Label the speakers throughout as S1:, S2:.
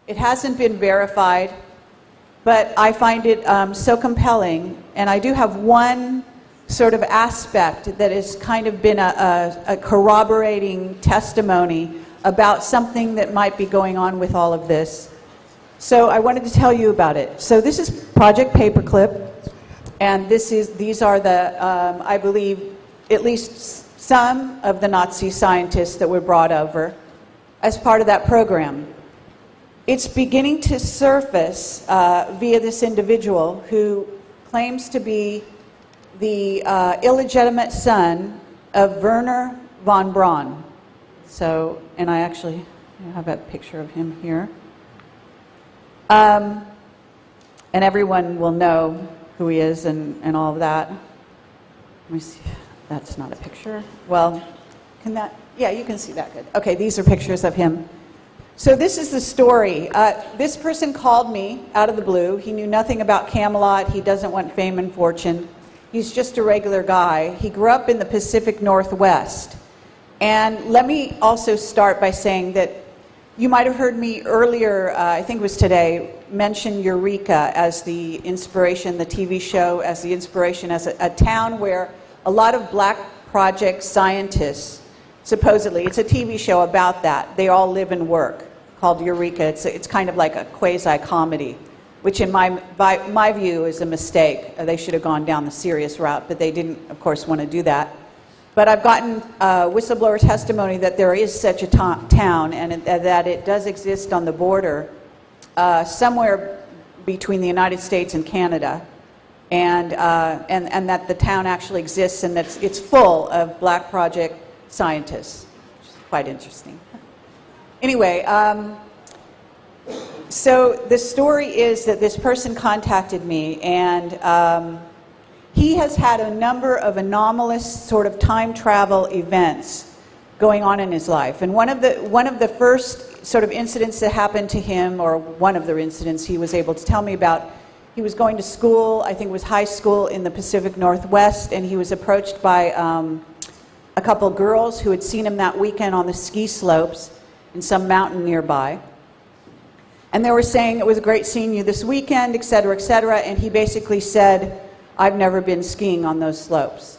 S1: It hasn't been verified, but I find it so compelling, and I do have one sort of aspect that has kind of been a corroborating testimony about something that might be going on with all of this. So I wanted to tell you about it. So this is Project Paperclip, and these are the, I believe, at least some of the Nazi scientists that were brought over as part of that program. It's beginning to surface via this individual who claims to be the illegitimate son of Werner von Braun. So, and I actually have a picture of him here. And everyone will know who he is and all of that. Let me see. That's not a picture. Well, can that? Yeah, you can see that good. Okay, these are pictures of him. So this is the story. This person called me out of the blue. He knew nothing about Camelot. He doesn't want fame and fortune. He's just a regular guy. He grew up in the Pacific Northwest. And let me also start by saying that you might have heard me earlier, I think it was today, mention Eureka as the inspiration, the TV show as the inspiration, as a town where a lot of black project scientists, supposedly, it's a TV show about that. They all live and work, called Eureka. It's kind of like a quasi-comedy, which in my view is a mistake. They should have gone down the serious route, but they didn't, of course, want to do that. But I've gotten whistleblower testimony that there is such a town and that it does exist on the border somewhere between the United States and Canada, and that the town actually exists and that it's full of black project scientists, which is quite interesting. Anyway, so the story is that this person contacted me, and he has had a number of anomalous sort of time travel events going on in his life. And one of the first sort of incidents that happened to him, or one of the incidents he was able to tell me about, he was going to school, I think it was high school in the Pacific Northwest, and he was approached by a couple girls who had seen him that weekend on the ski slopes in some mountain nearby. And they were saying it was great seeing you this weekend, et cetera, and he basically said, I've never been skiing on those slopes.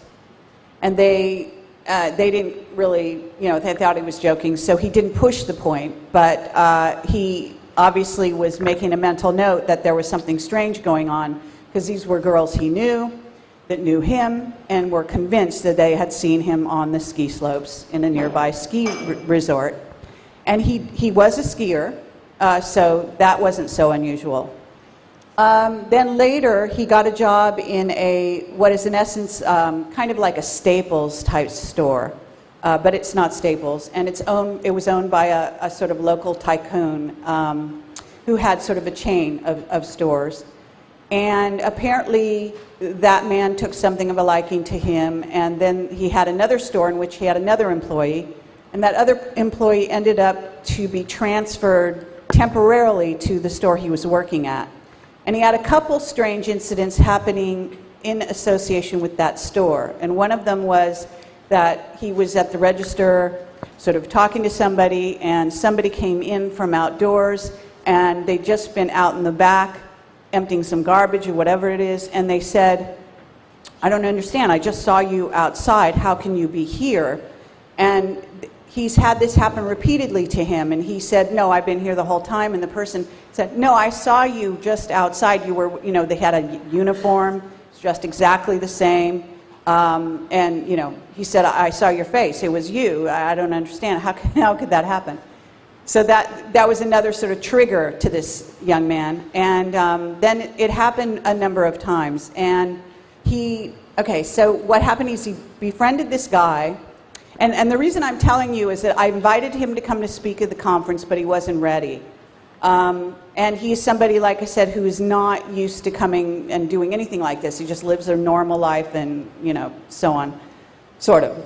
S1: And they didn't really, they thought he was joking, so he didn't push the point, but he obviously was making a mental note that there was something strange going on, because these were girls he knew, that knew him, and were convinced that they had seen him on the ski slopes in a nearby ski resort. And he was a skier, so that wasn't so unusual. Then later, he got a job in what is in essence kind of like a Staples type store, but it's not Staples, and it was owned by a sort of local tycoon who had sort of a chain of stores. And apparently that man took something of a liking to him, and then he had another store in which he had another employee, and that other employee ended up to be transferred temporarily to the store he was working at. And he had a couple strange incidents happening in association with that store. And one of them was that he was at the register sort of talking to somebody, and somebody came in from outdoors, and they'd just been out in the back emptying some garbage or whatever it is, and they said, I don't understand, I just saw you outside, how can you be here? And he's had this happen repeatedly to him, and he said, no, I've been here the whole time, and the person said, no, I saw you just outside, you were, they had a uniform, it's just exactly the same, and, he said, I saw your face, it was you, I don't understand, how could that happen? So that was another sort of trigger to this young man, and then it happened a number of times, and so what happened is he befriended this guy, and the reason I'm telling you is that I invited him to come to speak at the conference, but he wasn't ready. And he's somebody, like I said, who is not used to coming and doing anything like this. He just lives a normal life and, so on, sort of.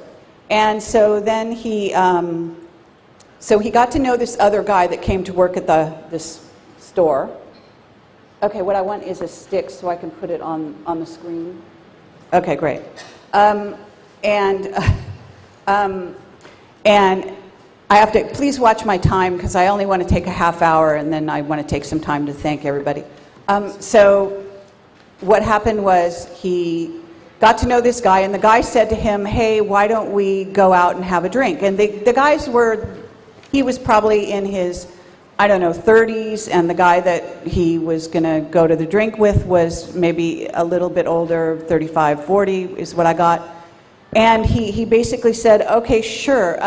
S1: And so then he got to know this other guy that came to work at this store. Okay, what I want is a stick so I can put it on the screen. Okay, great. And I have to, please watch my time because I only want to take a half hour and then I want to take some time to thank everybody. So what happened was he got to know this guy and the guy said to him, hey, why don't we go out and have a drink? And the guys were, he was probably in his, I don't know, 30s, and the guy that he was going to go to the drink with was maybe a little bit older, 35, 40 is what I got. And he basically said, okay, sure.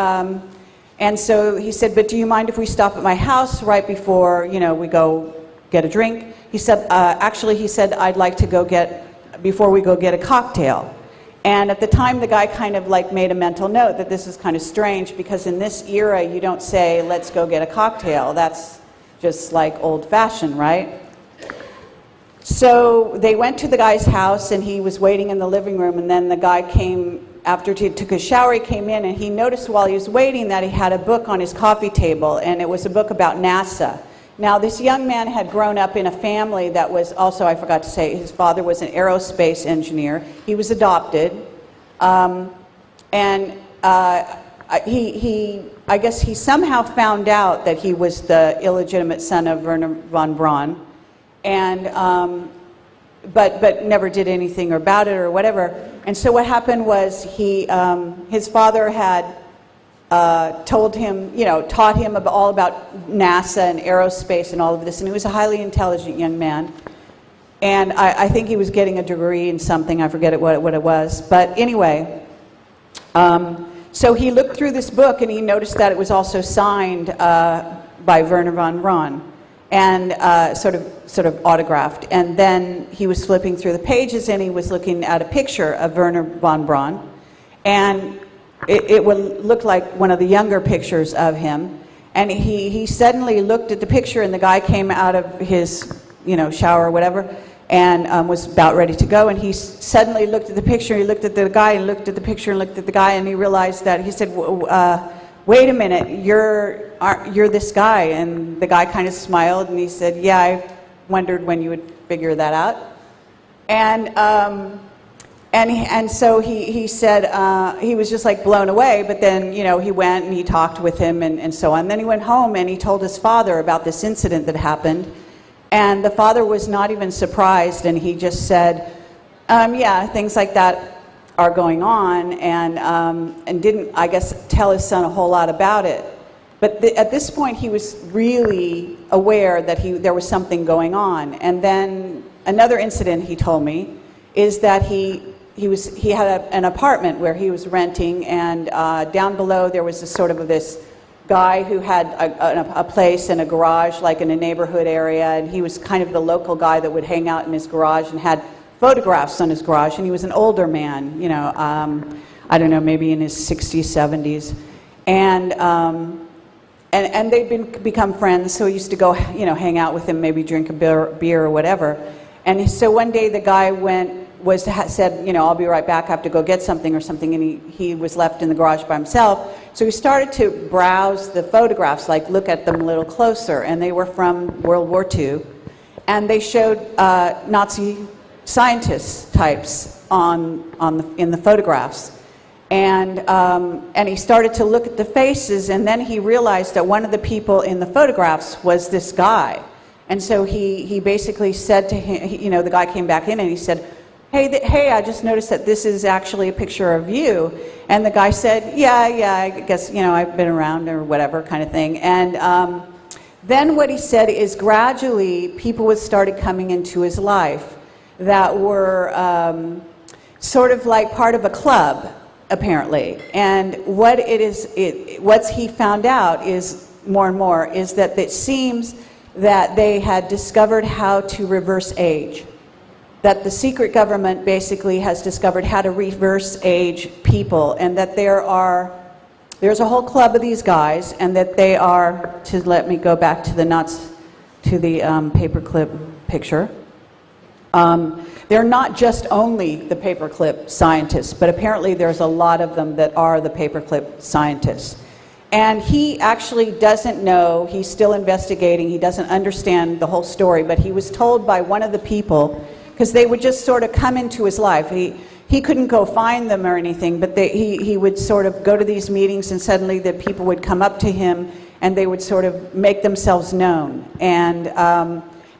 S1: And so he said, but do you mind if we stop at my house right before, you know, we go get a drink? He said, actually, he said, I'd like to go before we go get a cocktail. And at the time, the guy kind of like made a mental note that this is kind of strange because in this era, you don't say, let's go get a cocktail. That's just like old-fashioned, right? So they went to the guy's house and he was waiting in the living room, and then the guy came, after he took a shower, he came in and he noticed while he was waiting that he had a book on his coffee table, and it was a book about NASA. Now, this young man had grown up in a family that was also, I forgot to say, his father was an aerospace engineer. He was adopted. I guess he somehow found out that he was the illegitimate son of Werner von Braun, and, but never did anything about it or whatever. And so what happened was his father had told him, you know, taught him all about NASA and aerospace and all of this, and he was a highly intelligent young man. And I think he was getting a degree in something, I forget what it was. But anyway, so he looked through this book and he noticed that it was also signed by Werner von Braun and sort of autographed. And then he was flipping through the pages and he was looking at a picture of Werner von Braun. And it would look like one of the younger pictures of him. And he suddenly looked at the picture, and the guy came out of his, you know, shower or whatever, and was about ready to go. And he suddenly looked at the picture, he looked at the guy, and looked at the picture, and looked at the guy, and he realized that, he said, wait a minute, you're this guy. And the guy kind of smiled, and he said, yeah, I wondered when you would figure that out. And so he said he was just like blown away, but then, you know, he went and he talked with him and so on. Then he went home and he told his father about this incident that happened, and the father was not even surprised, and he just said, yeah, things like that are going on, and didn't, I guess, tell his son a whole lot about it. But at this point, he was really aware that there was something going on. And then another incident he told me is that he had an apartment where he was renting, and down below there was this guy who had a place and a garage, like in a neighborhood area, and he was kind of the local guy that would hang out in his garage and had photographs on his garage. And he was an older man, you know, I don't know, maybe in his 60s, 70s, and they'd become friends. So he used to go, you know, hang out with him, maybe drink a beer or whatever. And so one day the guy said, you know, I'll be right back, I have to go get something or something, and he was left in the garage by himself. So he started to browse the photographs, like look at them a little closer, and they were from World War II, and they showed Nazi scientist types in the photographs. And he started to look at the faces, and then he realized that one of the people in the photographs was this guy. And so he basically said to him, you know, the guy came back in and he said, hey, I just noticed that this is actually a picture of you. And the guy said, yeah, I guess, you know, I've been around or whatever kind of thing. And then what he said is gradually people started coming into his life that were sort of like part of a club, apparently. And what he found out is more and more is that it seems that they had discovered how to reverse age. That the secret government basically has discovered how to reverse age people, and that there's a whole club of these guys, and that they are, let me go back to the paperclip picture. They're not just only the paperclip scientists, but apparently there's a lot of them that are the paperclip scientists. And he actually doesn't know, he's still investigating, he doesn't understand the whole story, but he was told by one of the people, because they would just sort of come into his life. he couldn't go find them or anything, but he would sort of go to these meetings, and suddenly the people would come up to him and they would sort of make themselves known. And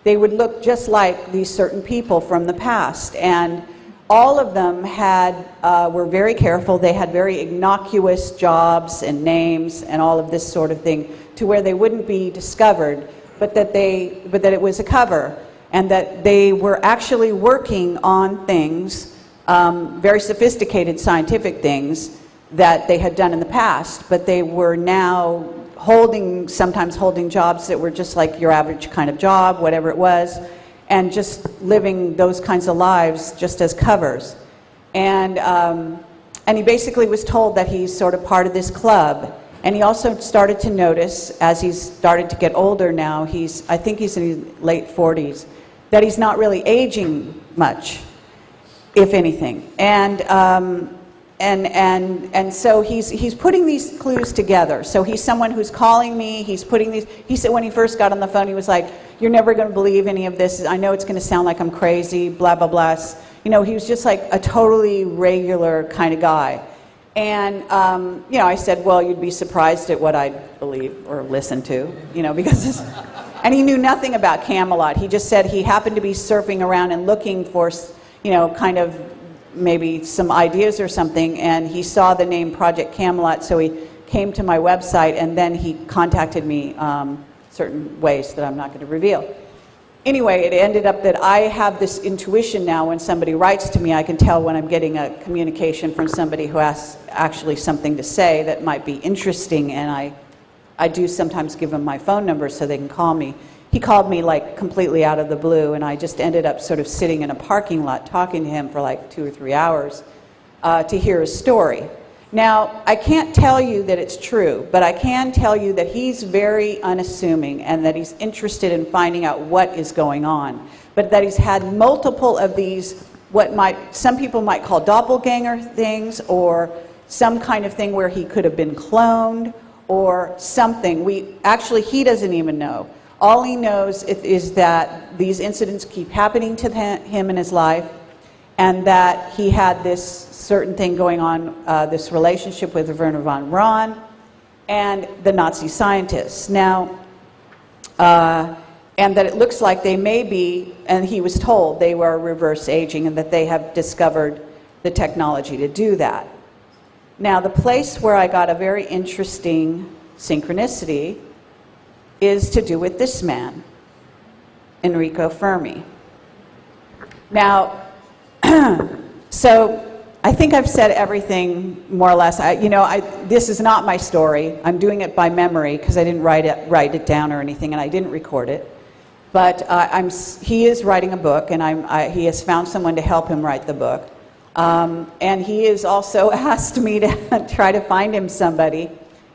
S1: they would look just like these certain people from the past. And all of them were very careful. They had very innocuous jobs and names and all of this sort of thing, to where they wouldn't be discovered, but that it was a cover, and that they were actually working on things, very sophisticated scientific things that they had done in the past, but they were now sometimes holding jobs that were just like your average kind of job, whatever it was, and just living those kinds of lives just as covers. And he basically was told that he's sort of part of this club. And he also started to notice, as he's started to get older now, I think he's in his late 40s, that he's not really aging much, if anything. And so he's putting these clues together. So he's someone who's calling me, he said when he first got on the phone, he was like, "You're never going to believe any of this. I know it's going to sound like I'm crazy, blah, blah, blah." You know, he was just like a totally regular kind of guy. And, you know, I said, well, you'd be surprised at what I believe or listen to, you know, because and he knew nothing about Camelot. He just said he happened to be surfing around and looking for, you know, kind of maybe some ideas or something, and he saw the name Project Camelot, so he came to my website, and then he contacted me certain ways that I'm not going to reveal. Anyway, it ended up that I have this intuition now. When somebody writes to me, I can tell when I'm getting a communication from somebody who has actually something to say that might be interesting, and I do sometimes give them my phone number so they can call me. He called me like completely out of the blue, and I just ended up sort of sitting in a parking lot talking to him for like 2 or 3 hours to hear his story. Now, I can't tell you that it's true, but I can tell you that he's very unassuming, and that he's interested in finding out what is going on, but that he's had multiple of these, some people might call doppelganger things, or some kind of thing where he could have been cloned, or something. He doesn't even know. All he knows is that these incidents keep happening to him in his life, and that he had this certain thing going on, this relationship with Werner von Braun and the Nazi scientists. Now, and that it looks like they may be, and he was told they were reverse aging, and that they have discovered the technology to do that. Now, the place where I got a very interesting synchronicity is to do with this man, Enrico Fermi. Now, so I think I've said everything more or less. This is not my story. I'm doing it by memory because I didn't write it down or anything, and I didn't record it. But he is writing a book, and he has found someone to help him write the book. And he has also asked me to try to find him somebody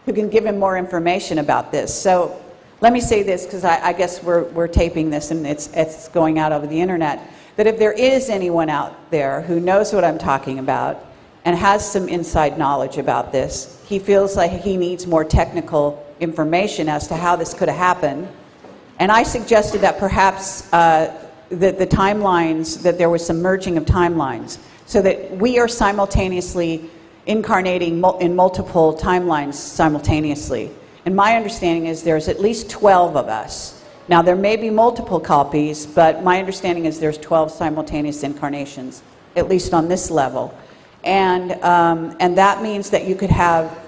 S1: who can give him more information about this. So let me say this, because I guess we're taping this and it's going out over the internet, that if there is anyone out there who knows what I'm talking about and has some inside knowledge about this, he feels like he needs more technical information as to how this could have happened. And I suggested that perhaps that the timelines, that there was some merging of timelines, so that we are simultaneously incarnating in multiple timelines simultaneously. And my understanding is there's at least 12 of us. Now, there may be multiple copies, but my understanding is there's 12 simultaneous incarnations, at least on this level. And that means that you could have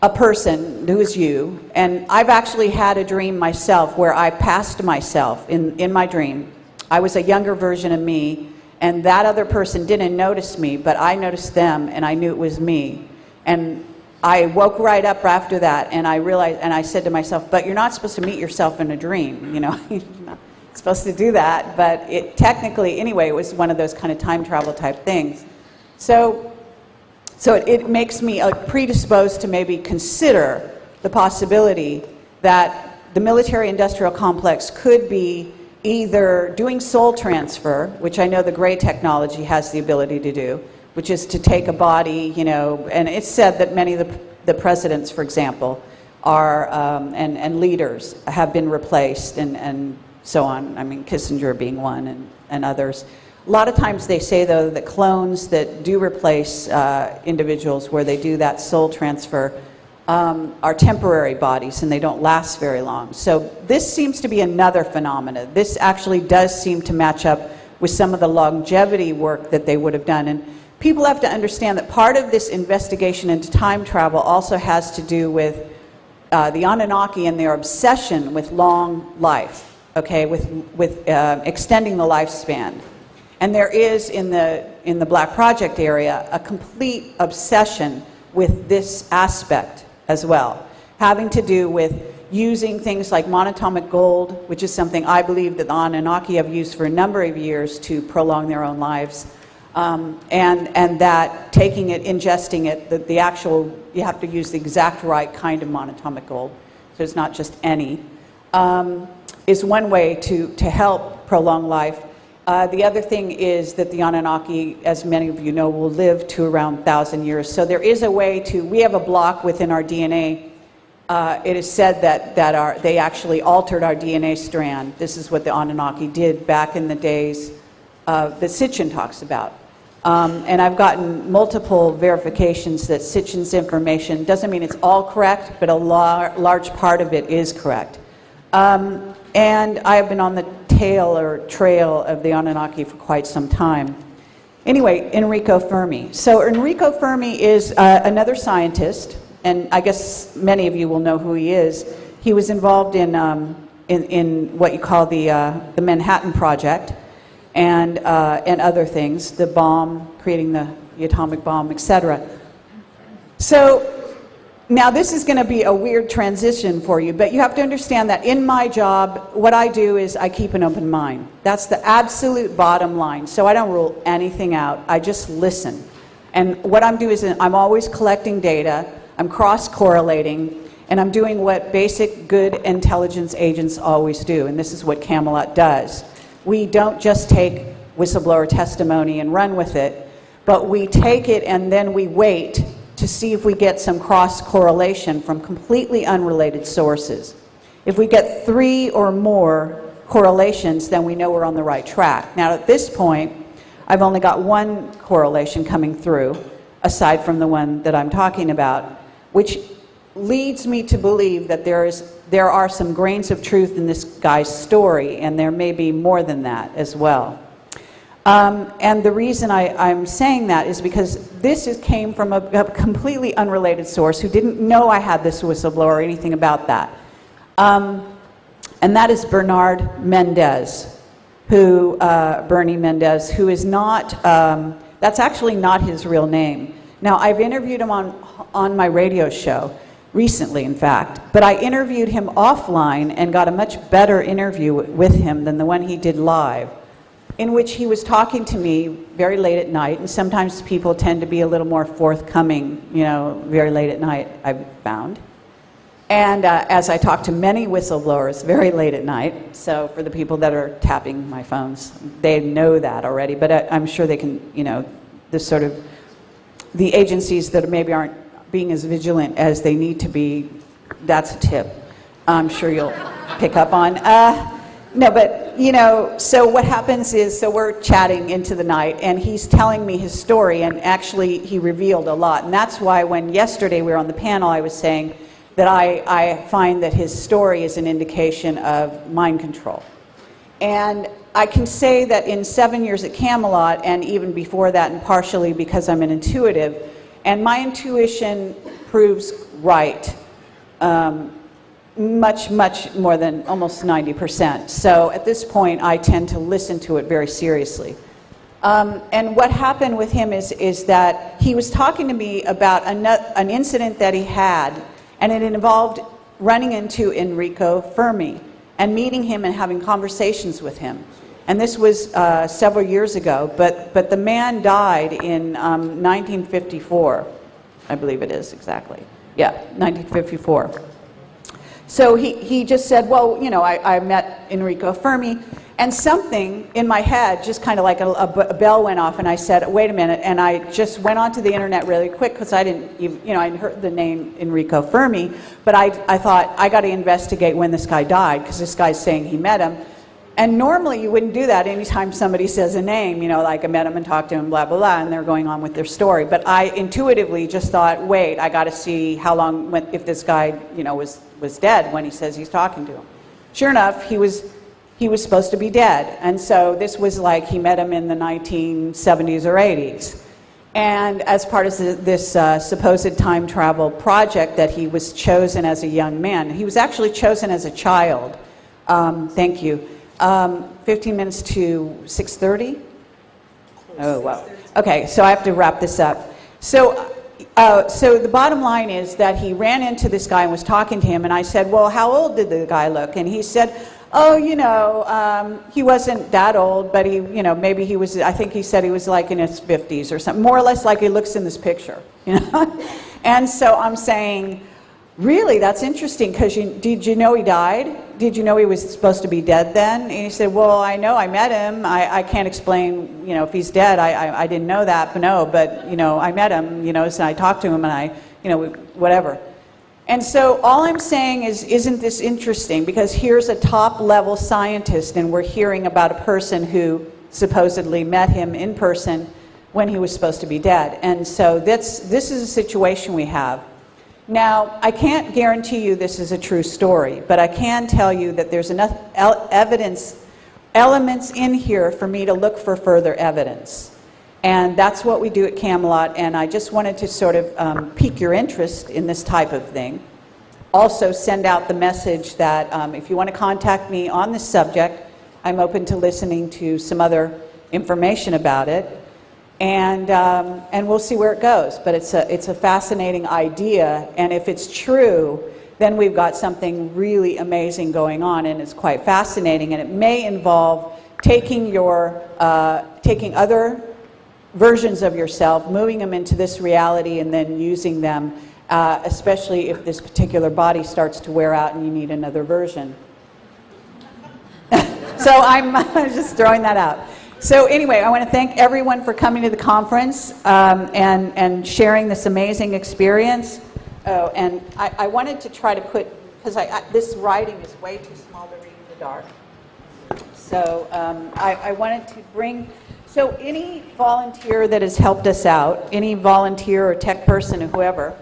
S1: a person who is you, and I've actually had a dream myself where I passed myself in my dream. I was a younger version of me, and that other person didn't notice me, but I noticed them, and I knew it was me. And I woke right up after that, and I realized, and I said to myself, but you're not supposed to meet yourself in a dream, you know, you're not supposed to do that, but it technically, anyway, it was one of those kind of time travel type things. So it makes me predisposed to maybe consider the possibility that the military-industrial complex could be either doing soul transfer, which I know the gray technology has the ability to do, which is to take a body, you know, and it's said that many of the presidents, for example, are, and leaders have been replaced and so on. I mean, Kissinger being one and others. A lot of times they say, though, that clones that do replace individuals where they do that soul transfer are temporary bodies and they don't last very long. So this seems to be another phenomena. This actually does seem to match up with some of the longevity work that they would have done. And people have to understand that part of this investigation into time travel also has to do with the Anunnaki and their obsession with long life, okay, with extending the lifespan. And there is in the Black Project area a complete obsession with this aspect as well, having to do with using things like monatomic gold, which is something I believe that the Anunnaki have used for a number of years to prolong their own lives, and that taking it, ingesting it, the actual, you have to use the exact right kind of monatomic gold, so it's not just any, is one way to help prolong life. The other thing is that the Anunnaki, as many of you know, will live to around 1,000 years. So there is a way to, we have a block within our DNA. It is said that they actually altered our DNA strand. This is what the Anunnaki did back in the days that Sitchin talks about. And I've gotten multiple verifications that Sitchin's information doesn't mean it's all correct, but a large part of it is correct. And I have been on the tail or trail of the Anunnaki for quite some time. Anyway, Enrico Fermi. So Enrico Fermi is another scientist, and I guess many of you will know who he is. He was involved in what you call the Manhattan Project and other things, the bomb, creating the atomic bomb, etc. So now this is going to be a weird transition for you, but you have to understand that in my job, what I do is I keep an open mind. That's the absolute bottom line. So I don't rule anything out. I just listen. And what I'm doing is I'm always collecting data, I'm cross-correlating, and I'm doing what basic good intelligence agents always do, and this is what Camelot does. We don't just take whistleblower testimony and run with it, but we take it and then we wait to see if we get some cross-correlation from completely unrelated sources. If we get 3 or more correlations, then we know we're on the right track. Now at this point, I've only got 1 correlation coming through, aside from the one that I'm talking about, which leads me to believe that there are some grains of truth in this guy's story, and there may be more than that as well. And the reason I'm saying that is because this came from a completely unrelated source who didn't know I had this whistleblower or anything about that. And that is Bernard Mendez, Bernie Mendez, who is not, that's actually not his real name. Now, I've interviewed him on my radio show, recently in fact, but I interviewed him offline and got a much better interview with him than the one he did live, in which he was talking to me very late at night, and sometimes people tend to be a little more forthcoming, you know, very late at night, I've found. And as I talk to many whistleblowers very late at night, so for the people that are tapping my phones, they know that already, but I'm sure they can, you know, this sort of, the agencies that maybe aren't being as vigilant as they need to be, that's a tip I'm sure you'll pick up on. No, but, you know, so what happens is, so we're chatting into the night, and he's telling me his story, and actually he revealed a lot. And that's why when yesterday we were on the panel, I was saying that I find that his story is an indication of mind control. And I can say that in 7 years at Camelot, and even before that, and partially because I'm an intuitive, and my intuition proves right, much more than almost 90%. So at this point, I tend to listen to it very seriously. And what happened with him is that he was talking to me about an incident that he had, and it involved running into Enrico Fermi and meeting him and having conversations with him. And this was several years ago, but the man died in 1954, I believe it is exactly. Yeah, 1954. So he just said, well, you know, I met Enrico Fermi, and something in my head, just kind of like a bell went off, and I said, wait a minute, and I just went onto the internet really quick, because I didn't even, you know, I'd heard the name Enrico Fermi, but I thought, I got to investigate when this guy died, because this guy's saying he met him. And normally you wouldn't do that anytime somebody says a name, you know, like I met him and talked to him, blah, blah, blah, and they're going on with their story. But I intuitively just thought, wait, I got to see how long, if this guy, you know, was dead when he says he's talking to him. Sure enough, he was supposed to be dead. And so this was like he met him in the 1970s or 80s. And as part of this supposed time travel project that he was chosen as a young man, he was actually chosen as a child. Thank you. 15 minutes to 6:30? Oh, wow. Okay, so I have to wrap this up. So the bottom line is that he ran into this guy and was talking to him, and I said, well, how old did the guy look? And he said, oh, you know, he wasn't that old, but he, you know, maybe he was, I think he said he was like in his 50s or something, more or less like he looks in this picture, you know? And so I'm saying, really, that's interesting, because did you know he died? Did you know he was supposed to be dead then? And he said, well, I know, I met him. I can't explain, you know, if he's dead. I didn't know that, but no, but, you know, I met him, you know, so I talked to him and I, you know, whatever. And so all I'm saying is, isn't this interesting? Because here's a top-level scientist, and we're hearing about a person who supposedly met him in person when he was supposed to be dead. And so this is a situation we have. Now, I can't guarantee you this is a true story, but I can tell you that there's enough elements in here for me to look for further evidence. And that's what we do at Camelot, and I just wanted to sort of pique your interest in this type of thing. Also send out the message that if you want to contact me on this subject, I'm open to listening to some other information about it. And we'll see where it goes. But it's a fascinating idea, and if it's true, then we've got something really amazing going on, and it's quite fascinating. And it may involve taking other versions of yourself, moving them into this reality, and then using them, especially if this particular body starts to wear out and you need another version. So I'm just throwing that out. So anyway, I want to thank everyone for coming to the conference and sharing this amazing experience. Oh, and I wanted to try to put, because this writing is way too small to read in the dark. So I wanted to bring, so any volunteer that has helped us out, any volunteer or tech person or whoever,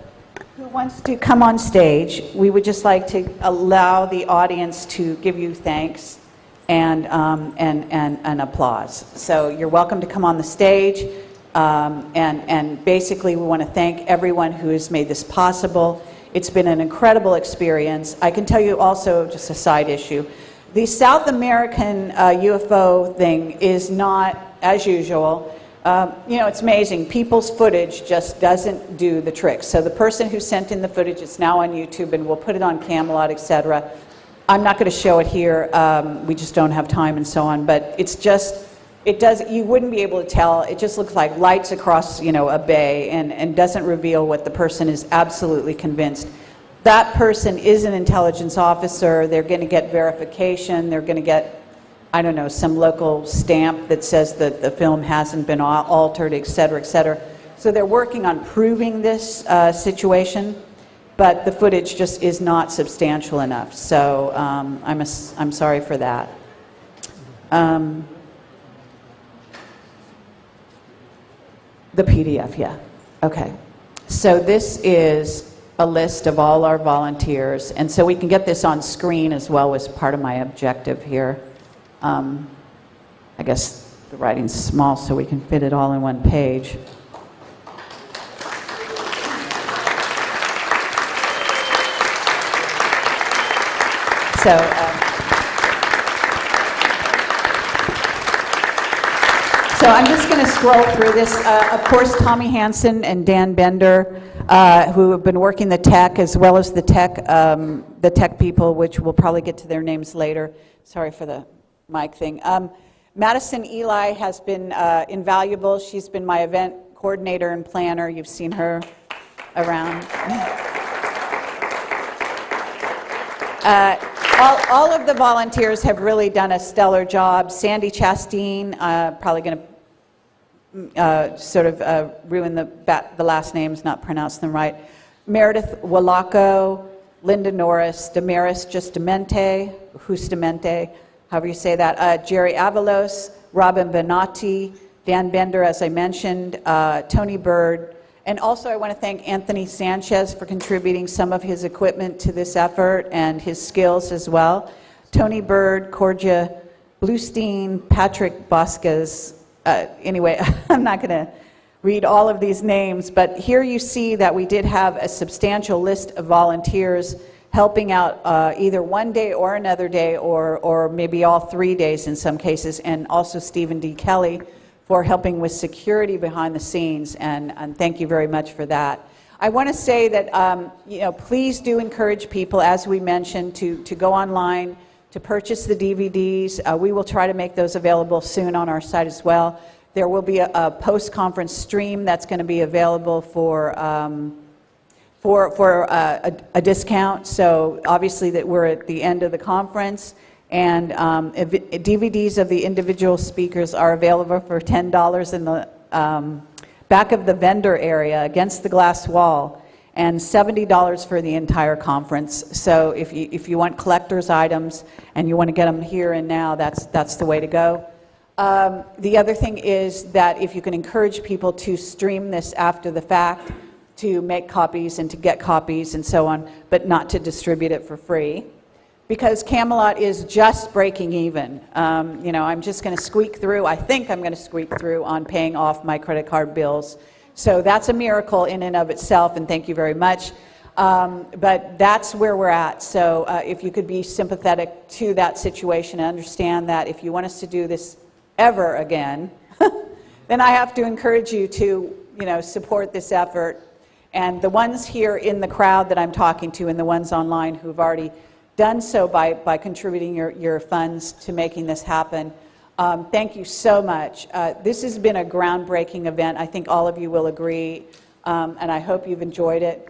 S1: who wants to come on stage, we would just like to allow the audience to give you thanks and applause. So you're welcome to come on the stage, and basically we want to thank everyone who has made this possible. It's been an incredible experience. I can tell you also, just a side issue, the South American UFO thing is not as usual. You know, it's amazing. People's footage just doesn't do the trick. So the person who sent in the footage, it's now on YouTube, and we'll put it on Camelot, etc. I'm not going to show it here. We just don't have time and so on. But it's just, you wouldn't be able to tell. It just looks like lights across, you know, a bay, and doesn't reveal what the person is absolutely convinced. That person is an intelligence officer. They're going to get verification. They're going to get, I don't know, some local stamp that says that the film hasn't been altered, et cetera, et cetera. So they're working on proving this situation. But the footage just is not substantial enough, so I'm sorry for that. The PDF, yeah. Okay. So this is a list of all our volunteers, and so we can get this on screen as well as part of my objective here. I guess the writing's small, so we can fit it all in one page. So, so I'm just going to scroll through this. Of course, Tommy Hansen and Dan Bender, who have been working the tech, as well as the tech people, which we'll probably get to their names later. Sorry for the mic thing. Madison Eli has been invaluable. She's been my event coordinator and planner. You've seen her around. All of the volunteers have really done a stellar job. Sandy Chasteen, probably going to sort of ruin the last names, not pronounce them right. Meredith Wallako, Linda Norris, Damaris Justamente, however you say that, Jerry Avalos, Robin Benatti, Dan Bender, as I mentioned, Tony Bird, and also I want to thank Anthony Sanchez for contributing some of his equipment to this effort and his skills as well. Tony Bird, Cordia Bluestein, Patrick Bosques. Anyway, I'm not going to read all of these names, but here you see that we did have a substantial list of volunteers helping out either one day or another day, or maybe all 3 days in some cases, and also Stephen D. Kelly for helping with security behind the scenes, and thank you very much for that. I want to say that please do encourage people, as we mentioned, to go online, to purchase the DVDs. We will try to make those available soon on our site as well. There will be a post-conference stream that's going to be available for a discount. So obviously that we're at the end of the conference, and DVDs of the individual speakers are available for $10 in the back of the vendor area against the glass wall, and $70 for the entire conference. So if you want collector's items and you want to get them here and now, that's the way to go. The other thing is that if you can encourage people to stream this after the fact, to make copies and to get copies and so on, but not to distribute it for free, because Camelot is just breaking even. I'm just going to squeak through. I think I'm going to squeak through on paying off my credit card bills. So that's a miracle in and of itself, and thank you very much. But that's where we're at. So if you could be sympathetic to that situation and understand that if you want us to do this ever again, then I have to encourage you to, support this effort. And the ones here in the crowd that I'm talking to and the ones online who've already done so by contributing your funds to making this happen, thank you so much. This has been a groundbreaking event. I think all of you will agree, and I hope you've enjoyed it.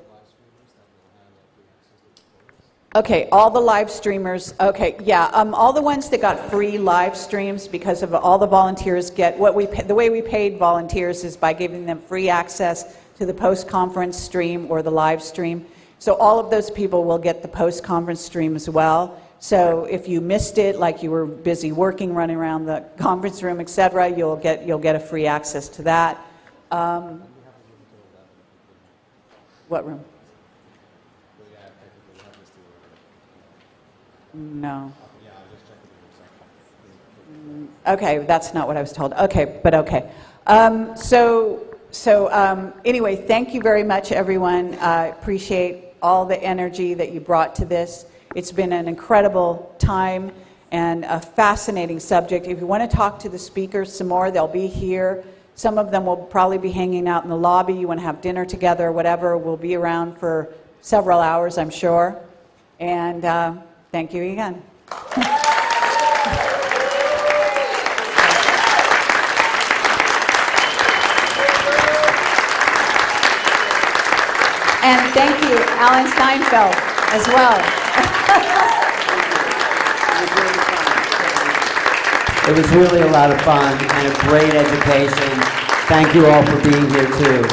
S1: Okay, all the live streamers, okay, yeah, all the ones that got free live streams, because of all the volunteers get, the way we paid volunteers is by giving them free access to the post-conference stream or the live stream. So all of those people will get the post-conference stream as well. So if you missed it, like you were busy working, running around the conference room, etc., you'll get a free access to that. What room? No. Okay, that's not what I was told. Okay, but okay. Anyway, thank you very much, everyone. I appreciate all the energy that you brought to this. It's been an incredible time and a fascinating subject. If you want to talk to the speakers some more, they'll be here. Some of them will probably be hanging out in the lobby. You want to have dinner together, whatever. We'll be around for several hours, I'm sure. And thank you again. And thank you, Alan Steinfeld, as well.
S2: It was really a lot of fun and a great education. Thank you all for being here, too.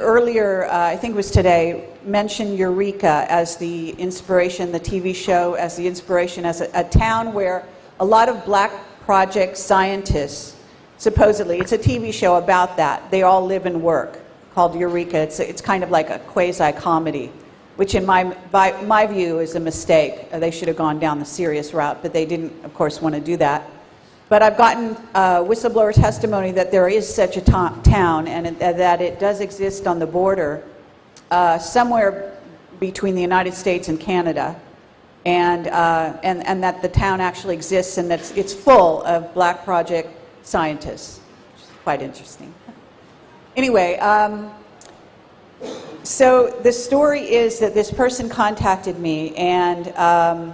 S1: Earlier, I think it was today, mentioned Eureka as the inspiration, the TV show as the inspiration, as a town where a lot of black project scientists, supposedly, it's a TV show about that. They all live and work, called Eureka. It's kind of like a quasi-comedy, which in my view is a mistake. They should have gone down the serious route, but they didn't, of course, want to do that. But I've gotten whistleblower testimony that there is such a town, and that it does exist on the border somewhere between the United States and Canada, and that the town actually exists, and that it's full of black project scientists, which is quite interesting. Anyway, so the story is that this person contacted me, and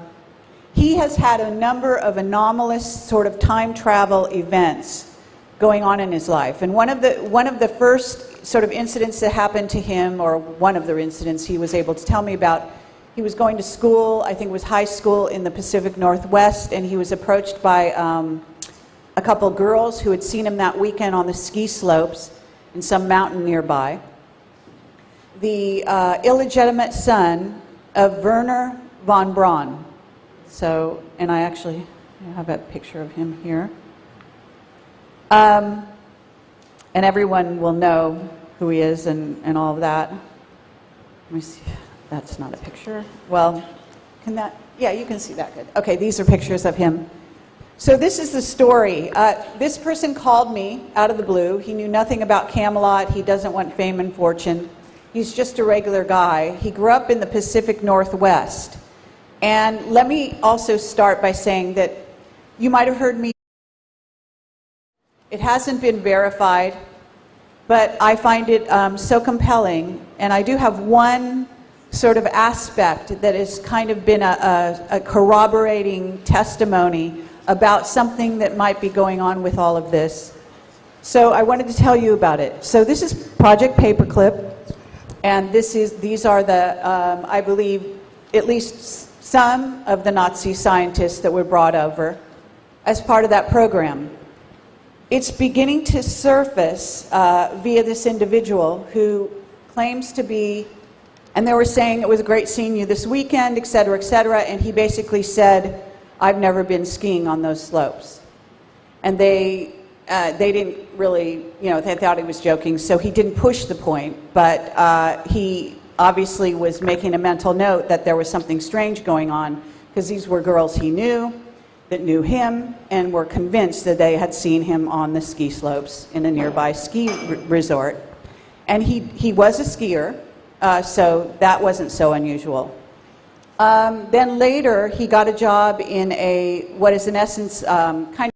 S1: he has had a number of anomalous sort of time travel events going on in his life. And one of the first sort of incidents that happened to him, or one of the incidents he was able to tell me about, He was going to school, I think it was high school in the Pacific Northwest, and he was approached by a couple girls who had seen him that weekend on the ski slopes in some mountain nearby. The illegitimate son of Werner von Braun. So, and I actually have a picture of him here. And everyone will know who he is and all of that. Let me see. That's not a picture. Well, can that? Yeah, you can see that good. Okay, these are pictures of him. So this is the story. This person called me out of the blue. He knew nothing about Camelot. He doesn't want fame and fortune. He's just a regular guy. He grew up in the Pacific Northwest. And let me also start by saying that you might have heard me. It hasn't been verified, but I find it so compelling. And I do have one sort of aspect that has kind of been a corroborating testimony about something that might be going on with all of this. So I wanted to tell you about it. So this is Project Paperclip. And these are the, I believe, at least some of the Nazi scientists that were brought over as part of that program. It's beginning to surface via this individual who claims to be, and they were saying it was great seeing you this weekend, et cetera, and he basically said, I've never been skiing on those slopes. And they didn't really, they thought he was joking, so he didn't push the point, but he obviously was making a mental note that there was something strange going on, because these were girls he knew, that knew him, and were convinced that they had seen him on the ski slopes in a nearby ski resort. And he was a skier, so that wasn't so unusual. Then later, he got a job in what is in essence kind of